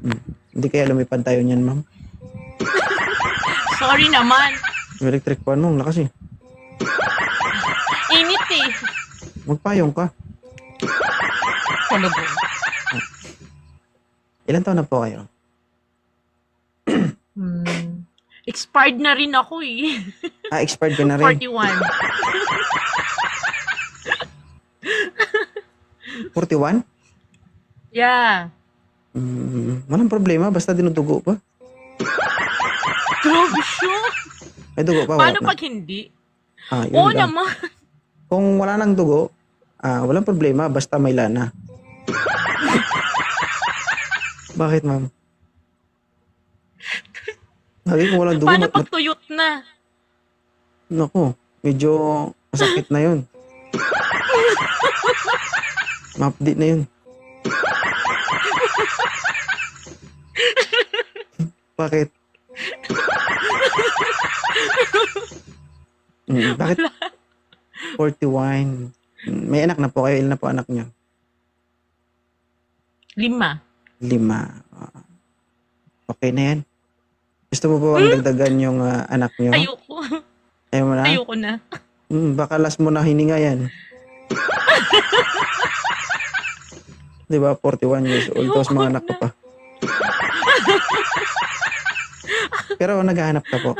Hmm. Hindi kaya lumipad tayo niyan, ma'am? Sorry naman. Yung electric fan mo, ang lakas eh. Init eh. Magpayong ka. Talaga. Ilan taon na po kayo? Expired na rin ako eh. Expired ka na rin. 41. 41? Yeah. Walang problema, basta dinudugo pa. Grabe siya. May dugo pa, Paano wala pag na. hindi? Yun Oo lang. naman. Kung wala nang dugo, walang problema, basta may lana. Bakit, ma'am? Lagi kung walang dugo, Paano pag tuyot na? naku, medyo masakit na yun. Mapdi na yun. Bakit? Bakit? 41. May anak na po kayo. Ilan na po anak niyo? 5. 5. Okay na yan. Gusto mo po bang dagdagan yung anak niyo? Ayoko. Ayaw mo na? Ayoko na. Baka last mo na hininga yan. Diba? 41 years old. Tapos mga anak ka pa. Pero naghahanap ka po.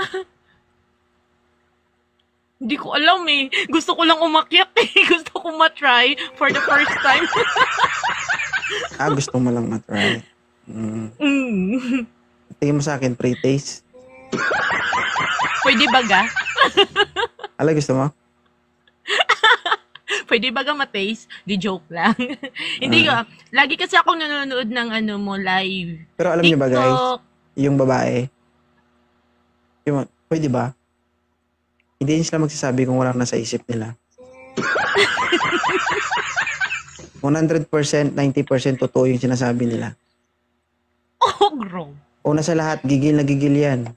Hindi ko alam eh. Gusto ko lang umakyat eh. Gusto ko matry for the first time. Gusto mo lang matry. Tingin mo sa akin, pre-taste. Pwede ba ga? Gusto mo? Pwede ba ga ma-taste? Di joke lang. Hindi ko. Lagi kasi akong nanonood ng mo live. Pero alam niyo ba guys, TikTok. yung babae, pwede ba? Hindi sila magsasabi kung walang nasa isip nila. 100%, 90% totoo yung sinasabi nila. Oh, bro. Una sa lahat, gigil na gigil yan.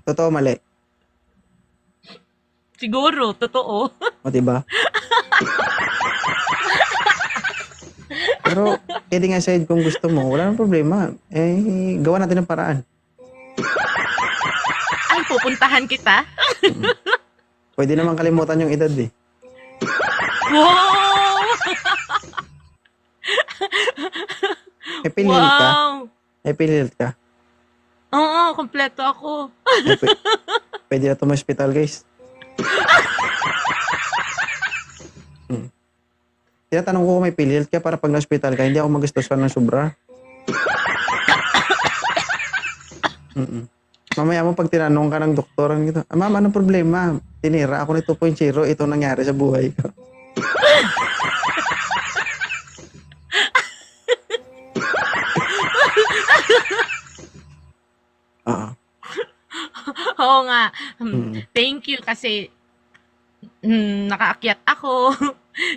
Totoo, mali. Siguro, totoo. O, diba? Pero, kidding aside, kung gusto mo, wala nang problema. Gawa natin ng paraan. Ay, pupuntahan kita? Pwede naman kalimutan yung edad eh. Wow! Pililit ka? Wow! Pililit ka? Oo, kompleto ako. Pwede na ito ma-hospital, guys. Tinatanong ko kung may pililit ka para pag na-hospital ka, hindi ako magustuhan ng sobra. Mamaya mo pag tinanong ka ng doktor, ma'am, anong problema? Tinira ako ni 2.0, ito nangyari sa buhay ko. Oo nga. Thank you kasi nakaakyat ako.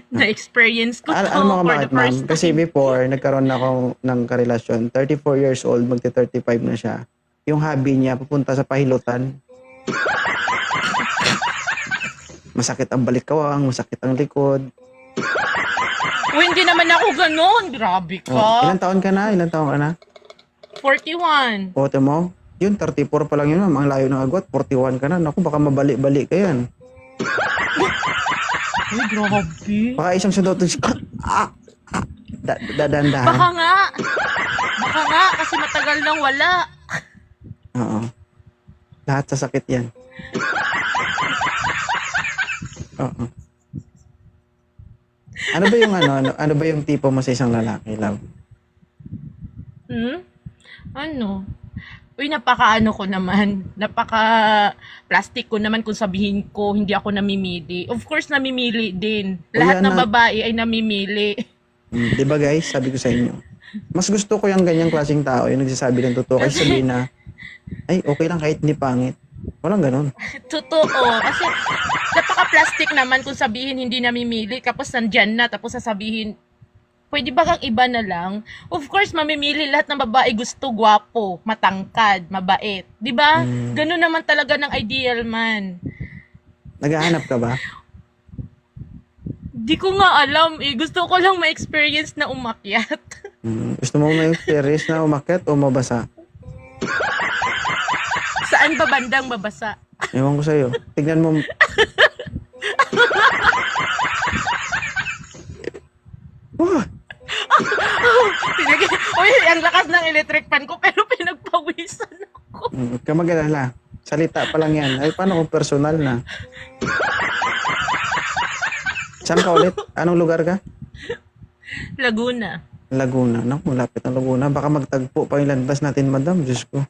Na-experience ko to Alam mo for bakit, the first ma'am? Kasi before, nagkaroon ako ng karelasyon. 34 years old, magti-35 na siya. Yung hobby niya, pupunta sa pahilutan. Masakit ang balikawang, masakit ang likod. Hindi naman ako ganun. Grabe ka. Ilan taon ka na? 41. Ote mo? Yun, 34 pa lang yun, ma'am. Ang layo ng agwat, 41 ka na. Naku, baka mabalik-balik ka yan. Ay, grabe. Baka isang sundot, dadandahan. Baka nga. Baka nga, kasi matagal nang wala. Oo. Lahat sa sakit yan. Oo. Ano ba yung tipo mo sa isang lalaki, love? Ano? Uy, napaka-ano ko naman. Napaka-plastic ko naman kung sabihin ko, hindi ako namimili. Of course, namimili din. Lahat ng babae ay namimili. Di ba guys, sabi ko sa inyo, mas gusto ko yung ganyang klaseng tao, yung nagsasabi ng totoo, kasi sabihin na, ay, okay lang kahit hindi pangit. Walang ganun. Totoo. Kasi napaka-plastic naman kung sabihin hindi namimili, tapos nandyan na, tapos sasabihin, pwede ba kang iba na lang? Of course, mamimili lahat ng babae gusto gwapo, matangkad, mabait. Di ba? Ganun naman talaga ng ideal man. Naghahanap ka ba? Di ko nga alam eh. Gusto ko lang ma-experience na umakyat. Gusto mo may experience na umakyat o mabasa? Saan ba bandang babasa? Ewan ko sa'yo. Tignan mo. Oh, Uy, ang lakas ng electric fan ko pero pinagpawisan ako. huwag ka mag-alala. Salita pa lang yan. Ay, paano kung personal na? Saan ka ulit? Anong lugar ka? Laguna. Laguna. Naku, malapit ang Laguna. Baka magtagpo pa yung landas natin, madam. Diyos ko.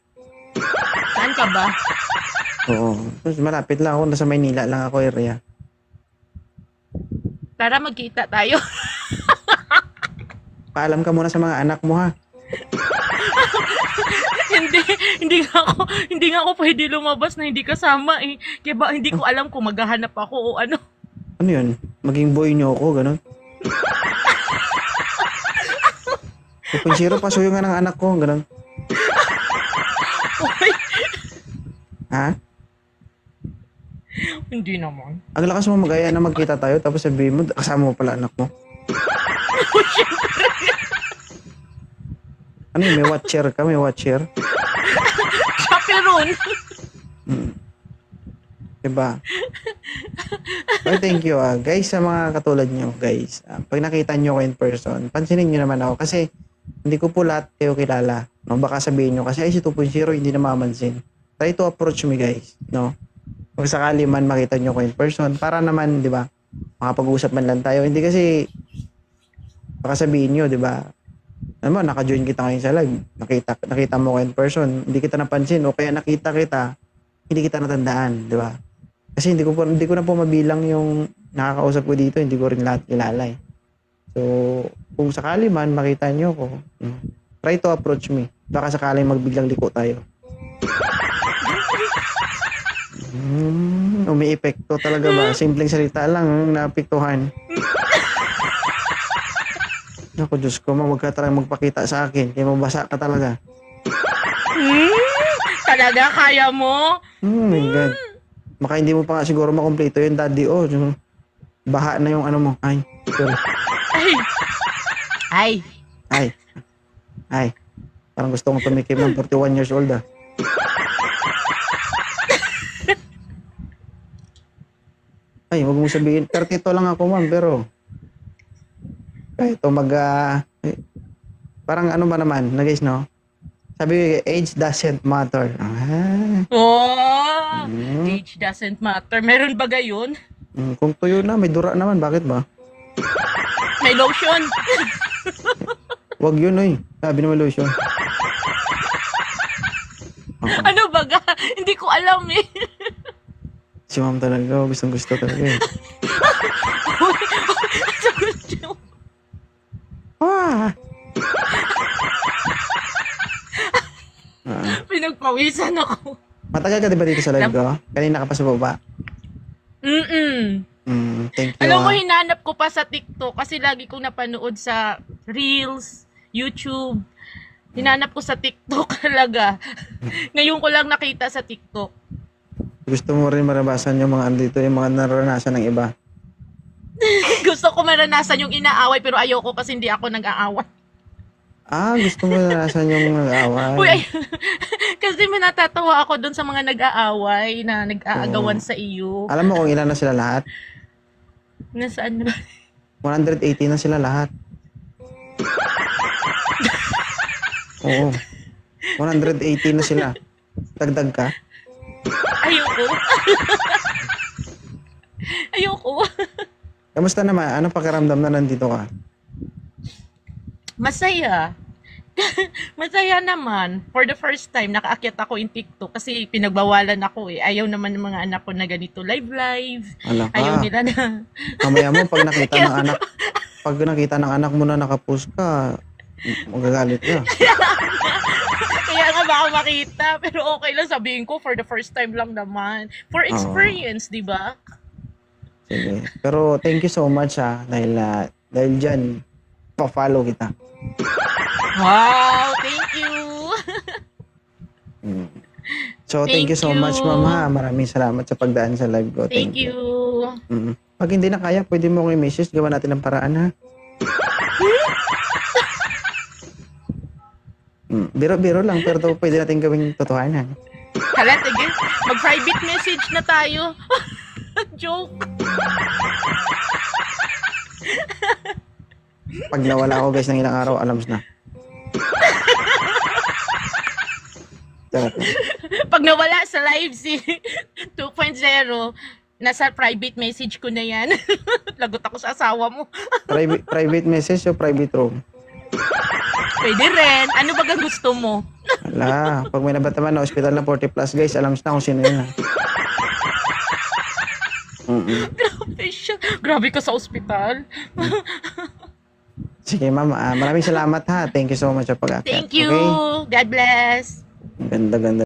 Saan ka ba? Oo. Tapos malapit lang ako. Nasa Maynila lang ako area. Tara, magkita tayo. Paalam ka muna sa mga anak mo, ha? hindi nga ako pwede lumabas na hindi kasama eh. Kaya ba, hindi ko alam kung maghahanap ako o ano. Ano yun? Maging boy niyo ako, ganun? 2.0, pasuyo nga ng anak ko, ganun. Uy, Ha? hindi naman. Ang lakas mo mag-aya na magkita tayo, tapos sabihin mo, kasama mo pala anak mo. Ano yun? May watcher ka? May watcher? Chaperon. Diba? Well, thank you, guys, sa mga katulad nyo, guys. Pag nakita nyo ko in person, pansinin nyo naman ako kasi hindi ko po lahat kayo kilala. No? Baka sabihin nyo, kasi ay si 2.0 hindi na mamansin. Try to approach me, guys. No? Kung sakali man makita nyo ko in person, para naman, di ba, makapag-usap man lang tayo. Hindi kasi, baka sabihin nyo, di ba, ano mo, naka-join kita ngayon sa live. Nakita mo ko in person, hindi kita napansin. O kaya nakita kita, hindi kita natandaan, di ba? Kasi hindi ko na po mabilang yung nakakausap ko dito, hindi ko rin lahat kilala eh. So, kung sakali man makita nyo ko, try to approach me. Baka sakaling magbiglang liko tayo. Umi-epekto talaga ba? Simpleng salita lang, naapektuhan. Ako, Diyos ko, huwag ka talagang magpakita sa akin. Kaya mabasa ka talaga. Talaga, kaya mo? Oh my God. Baka hindi mo pa nga siguro makompleto yun, daddy. Oh, yung baha na yung ano mo. Ay, sorry. Ay. Parang gusto kong tumikim ng 41 years old, ah. Ay, huwag mo sabihin. 32 lang ako, ma'am, pero kahit parang ano ba naman, na guys, no? Sabi, age doesn't matter. Oh, age doesn't matter. Meron ba gayon? Kung tuyo na, may dura naman. Bakit ba? May lotion. Wag yun, oy. Sabi naman lotion. Ano ba ga? Hindi ko alam eh. Si ma'am talaga, gustong gusto talaga eh. Pinagpawisan ako. Matagal ka diba dito sa live ko? Kanina ka pa sa baba? Thank you. Alam mo, hinanap ko pa sa TikTok kasi lagi kong napanood sa Reels, YouTube. Hinanap ko sa TikTok talaga. Ngayon ko lang nakita sa TikTok. Gusto mo rin marabasan yung mga andito, yung mga naranasan ng iba? Gusto ko maranasan yung inaaway pero ayoko kasi hindi ako nag-aaway. Gusto mo naranasan yung nag-aaway? Uy, kasi natatawa ako doon sa mga nag-aaway na nag-aagawan sa iyo. Alam mo kung ilan na sila lahat? Nasaan ba? 180 na sila lahat. Oo. 180 na sila. Dagdag ka? Ayoko. Ayoko. Kamusta naman? Anong pakiramdam na nandito ka? Masaya. Masaya naman. For the first time, nakaakyat ako in TikTok kasi pinagbawalan ako eh. Ayaw naman ng mga anak ko na ganito live. Ala ka. Ayaw nila na. Mamaya mo, pag nakita ng anak mo na nakapost ka, magagalit ka. Kaya nga baka makita. Pero okay lang sabihin ko, for the first time lang naman. For experience, di ba? Sige. Pero thank you so much dahil dyan, pa-follow kita. Wow, thank you. So, thank you so much, ma'am, ha. Maraming salamat sa pagdaan sa live ko. Thank you. Pag hindi na kaya, pwede mo akong i-message. Gawa natin ng paraan, ha? Biro-biro lang, pero to, pwede natin gawing totohanan. Hala, sige. Mag-private message na tayo. Joke. Pag nawala ako, guys, ng ilang araw, alams na. Charot lang. Pag nawala sa live si 2.0, nasa private message ko na yan. Lagot ako sa asawa mo. Private message o private room? Pwede rin. Ano ba ang gusto mo? Wala. Pag may nabataman na hospital na 40 plus, guys, alams na kung sino yun. Grabe siya. Grabe ka sa ospital. Sige, ma'am. Maraming salamat, ha. Thank you so much sa pag-akyat. Thank you. Okay? God bless. Ganda, ganda.